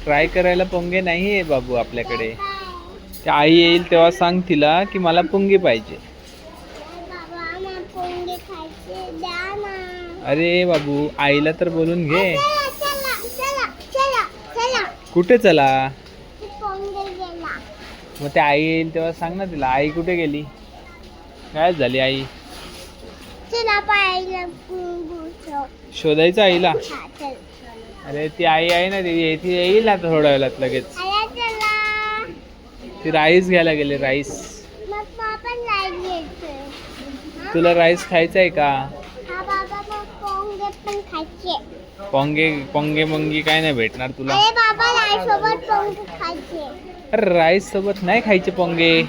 Try करायला पोंगे नाही आहे बाबू आपल्याकडे. ती आई येईल तेव्हा सांग तिला की मला पोंगे पाहिजे. अरे बाबू आईला तर बोलून घे. कुठे चला? मग ते आई येईल तेव्हा सांग ना तिला. आई कुठे गेली? काय झाली आई? शोधायचं आईला. अरे ती आई आहे ना, ती येईल आता थोड्या वेळात लगेच. ती राईस घ्यायला गेले. राईस. तुला राईस खायचा आहे का? पोंगे पोंगे मंगी काय नाही भेटणार तुला. अरे राईस सोबत नाही खायचे पोंगे.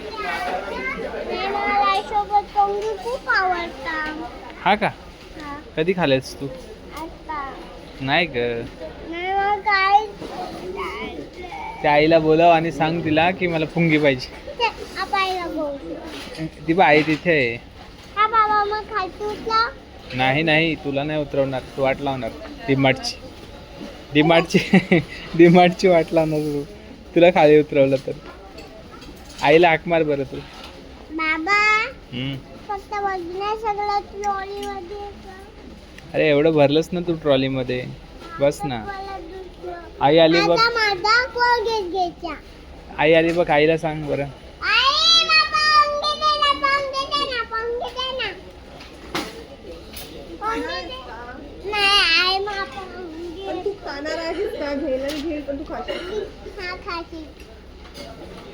हा का? कधी खाल्लेस तू? नाही ग. त्या आईला बोलाव आणि सांग तिला की मला पुंगी पाहिजे. ती बा आई तिथे आहे. नाही नाही तुला नाही उतरवणार. तू वाट लावणार डीमार्टची. डीमार्टची वाट लावणार तू. तुला खाली उतरवलं तर. आईला हाक मार बरं तू. अरे एवढं भरलंस ना तू ट्रॉली मध्ये. बस ना. आई आली बघ. आई आली बघ. आईला सांग बरं. तू खाणार आहेस का? घेईल पण तू खाशील.